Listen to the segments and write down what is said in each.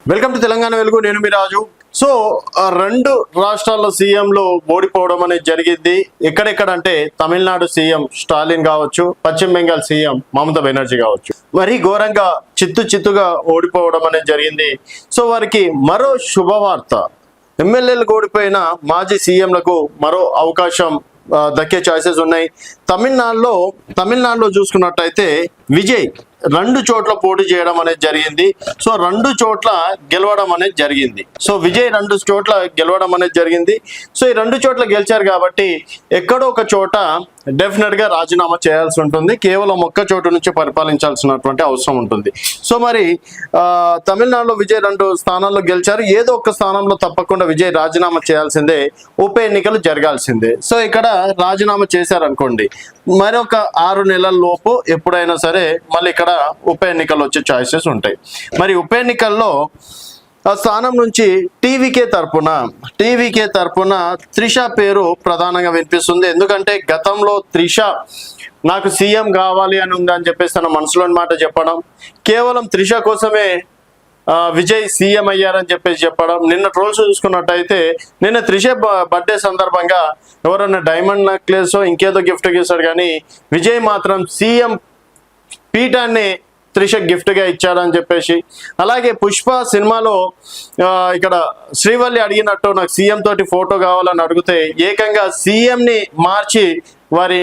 Welcome to Telangana వెలుగు. నేను మీ రాజు. So రెండు రాష్ట్రాల్లో సీఎంలు ఓడిపోవడం అనేది జరిగింది. ఎక్కడెక్కడంటే తమిళనాడు సీఎం స్టాలిన్ కావచ్చు, పశ్చిమ బెంగాల్ సీఎం మమతా బెనర్జీ కావచ్చు, మరి ఘోరంగా చిత్తుగా ఓడిపోవడం అనేది జరిగింది. సో వారికి మరో శుభవార్త, ఎమ్మెల్యేలు ఓడిపోయిన మాజీ సీఎంలకు మరో అవకాశం దక్కే ఛాయిసెస్ ఉన్నాయి. తమిళనాడులో చూసుకున్నట్టయితే విజయ్ 2 చోట్ల పోటీ చేయడం అనేది జరిగింది. సో 2 చోట్ల గెలవడం అనేది జరిగింది. సో విజయ్ 2 చోట్ల గెలవడం అనేది జరిగింది. సో ఈ 2 చోట్ల గెలిచారు కాబట్టి ఎక్కడో ఒక చోట డెఫినెట్ గా రాజీనామా చేయాల్సి ఉంటుంది. కేవలం ఒక్క చోటు నుంచి పరిపాలించాల్సినటువంటి అవసరం ఉంటుంది. సో మరి తమిళనాడులో విజయ్ 2 స్థానాల్లో గెలిచారు. ఏదో ఒక స్థానంలో తప్పకుండా విజయ్ రాజీనామా చేయాల్సిందే, ఉప ఎన్నికలు జరగాల్సిందే. సో ఇక్కడ రాజీనామా చేశారనుకోండి, మరొక 6 నెలల లోపు ఎప్పుడైనా సరే మళ్ళీ ఇక్కడ ఉప ఎన్నికలు వచ్చే ఛాయిసెస్ ఉంటాయి. మరి ఉప ఎన్నికల్లో ఆ స్థానం నుంచి టీవీకే తరపున త్రిష పేరు ప్రధానంగా వినిపిస్తుంది. ఎందుకంటే గతంలో త్రిష నాకు సీఎం కావాలి అని ఉంది అని చెప్పేసి తన మనసులోని మాట చెప్పడం, కేవలం త్రిష కోసమే విజయ్ సీఎం అయ్యారని చెప్పేసి చెప్పడం. నిన్న ట్రోల్స్ చూసుకున్నట్టయితే నిన్న త్రిష బర్త్డే సందర్భంగా ఎవరన్నా డైమండ్ నెక్లెస్ ఇంకేదో గిఫ్ట్ ఇస్తాడు, కానీ విజయ్ మాత్రం సీఎం పీఠాన్ని త్రిష గిఫ్ట్ గా ఇచ్చాడని చెప్పేసి. అలాగే పుష్ప సినిమాలో ఇక్కడ శ్రీవల్లి అడిగినట్టు నాకు సీఎం తోటి ఫోటో కావాలని అడిగితే ఏకంగా సీఎం ని మార్చి వారి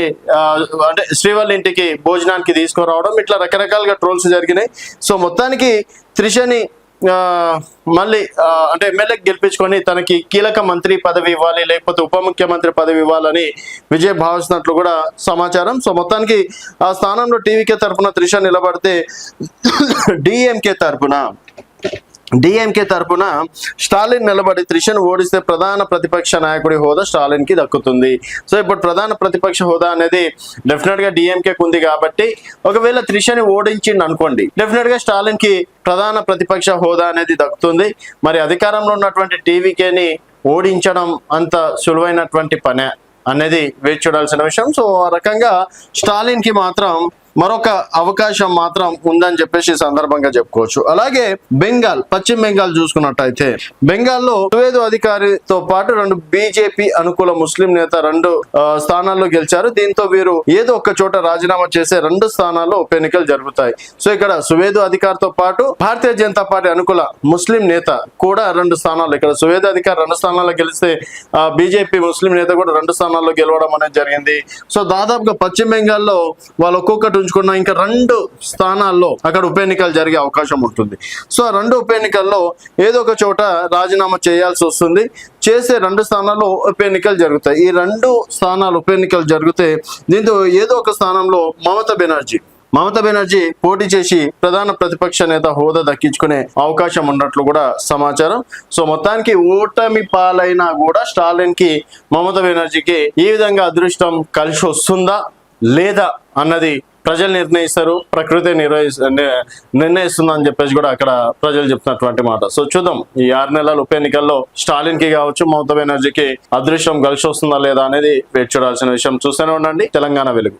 అంటే శ్రీవల్లి ఇంటికి భోజనానికి తీసుకురావడం, ఇట్లా రకరకాలుగా ట్రోల్స్ జరిగినాయి. సో మొత్తానికి త్రిషని మళ్ళీ అంటే ఎమ్మెల్యేకి గెలిపించుకొని తనకి కీలక మంత్రి పదవి ఇవ్వాలి, లేకపోతే ఉప ముఖ్యమంత్రి పదవి ఇవ్వాలని విజయ్ భావిస్తున్నట్లు కూడా సమాచారం. సో మొత్తానికి ఆ స్థానంలో టీవీకే తరఫున త్రిష నిలబడితే డిఎంకే తరపున స్టాలిన్ నిలబడి త్రిషను ఓడిస్తే ప్రధాన ప్రతిపక్ష నాయకుడి హోదా స్టాలిన్ కి దక్కుతుంది. సో ఇప్పుడు ప్రధాన ప్రతిపక్ష హోదా అనేది డెఫినెట్ గా డిఎంకేకి ఉంది కాబట్టి ఒకవేళ త్రిషని ఓడించింది అనుకోండి, డెఫినెట్ గా స్టాలిన్ కి ప్రధాన ప్రతిపక్ష హోదా అనేది దక్కుతుంది. మరి అధికారంలో ఉన్నటువంటి టీవీకేని ఓడించడం అంత సులువైనటువంటి పనే అనేది వేచి చూడాల్సిన విషయం. సో ఆ రకంగా స్టాలిన్ కి మాత్రం మరొక అవకాశం మాత్రం ఉందని చెప్పేసి సందర్భంగా చెప్పుకోవచ్చు. అలాగే పశ్చిమ బెంగాల్ చూసుకున్నట్టయితే బెంగాల్లో సువేదు అధికారితో పాటు 2 బీజేపీ అనుకూల ముస్లిం నేత 2 స్థానాల్లో గెలిచారు. దీంతో వీరు ఏదో ఒక చోట రాజీనామా చేసే 2 స్థానాల్లో ఉప ఎన్నికలు జరుగుతాయి. సో ఇక్కడ సువేదు అధికారితో పాటు భారతీయ జనతా పార్టీ అనుకూల ముస్లిం నేత కూడా 2 స్థానాలు, ఇక్కడ సువేదు అధికారి 2 స్థానాల్లో గెలిస్తే బీజేపీ ముస్లిం నేత కూడా 2 స్థానాల్లో గెలవడం అనేది జరిగింది. సో దాదాపుగా పశ్చిమ బెంగాల్లో వాళ్ళు ఒక్కొక్కటి ఉంచుకున్న ఇంకా 2 స్థానాల్లో అక్కడ ఉప ఎన్నికలు జరిగే అవకాశం ఉంటుంది. సో ఆ 2 ఉప ఎన్నికల్లో ఏదో ఒక చోట రాజీనామా చేయాల్సి వస్తుంది. చేసే 2 స్థానాల్లో ఉప ఎన్నికలు జరుగుతాయి. ఈ 2 స్థానాలు ఉప ఎన్నికలు జరిగితే దీంతో ఏదో ఒక స్థానంలో మమతా బెనర్జీ పోటీ చేసి ప్రధాన ప్రతిపక్ష నేత హోదా దక్కించుకునే అవకాశం ఉన్నట్లు కూడా సమాచారం. సో మొత్తానికి ఓటమి పాలైనా కూడా స్టాలిన్ కి మమతా బెనర్జీకి ఈ విధంగా అదృష్టం కలిసి వస్తుందా లేదా అన్నది ప్రజలు నిర్ణయిస్తారు, ప్రకృతి నిర్ణయిస్తుందని చెప్పేసి కూడా అక్కడ ప్రజలు చెప్తున్నటువంటి మాట. సో చూద్దాం ఈ 6 నెలల ఉప ఎన్నికల్లో స్టాలిన్ కి కావచ్చు, మమతా బెనర్జీకి అదృష్టం కలిసి వస్తుందా లేదా అనేది వేచి చూడాల్సిన విషయం. చూస్తూనే ఉండండి తెలంగాణ వెలుగు.